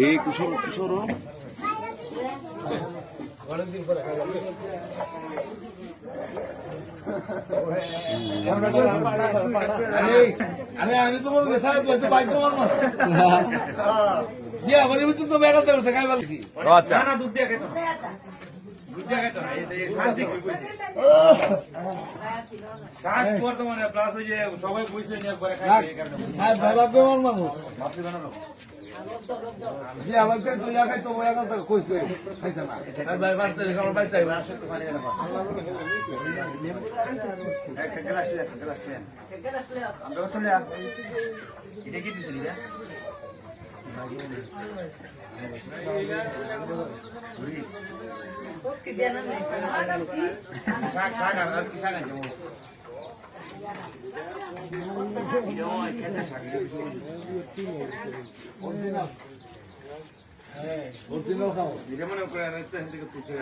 এই কুশল কুশল অনেকদিন পরে আরে আমি তো বলবো বাইক তোমার না দিয়া বলি তো বেগাতে খাই বল কি আচ্ছা না দুধ দিয়ে খেতো দুধ দিয়ে খেতো এই শান্তি কই কইছে শাক বর্তমানে প্লাস ওই যে সবাই কইছে নিয়ে করে খাই এই কারণে সাহেব ভালো কেমন মানুষ ভাবতে বানানো জি আমাকে তো জায়গায় তো ওই এখন তো কইছে খাইছে না আর ভাই বাড়তে আমার বাড়তে আইবা আসে তো পানি গেল একটা গ্লাস লে আমরা তো লে এটা কি দিছিস রে ওকে দেনা নাই শাক শাক আর কি শাক আছে অরিজিনাল খাও এটা মনে করে পুছে